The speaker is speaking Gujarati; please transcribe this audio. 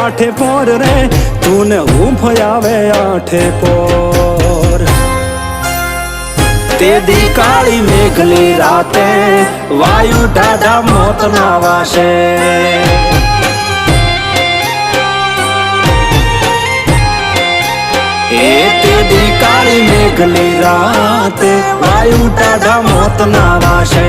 આઠે પોર રે તું ને ઊંફ આવે આઠે પોર તે દી કાળી મેઘલી રાતે વાયુ ટાઢા મોત ના વાસે એ તે દી કાળી મેઘલી રાતે વાયુ ટાઢા મોત ના વાસે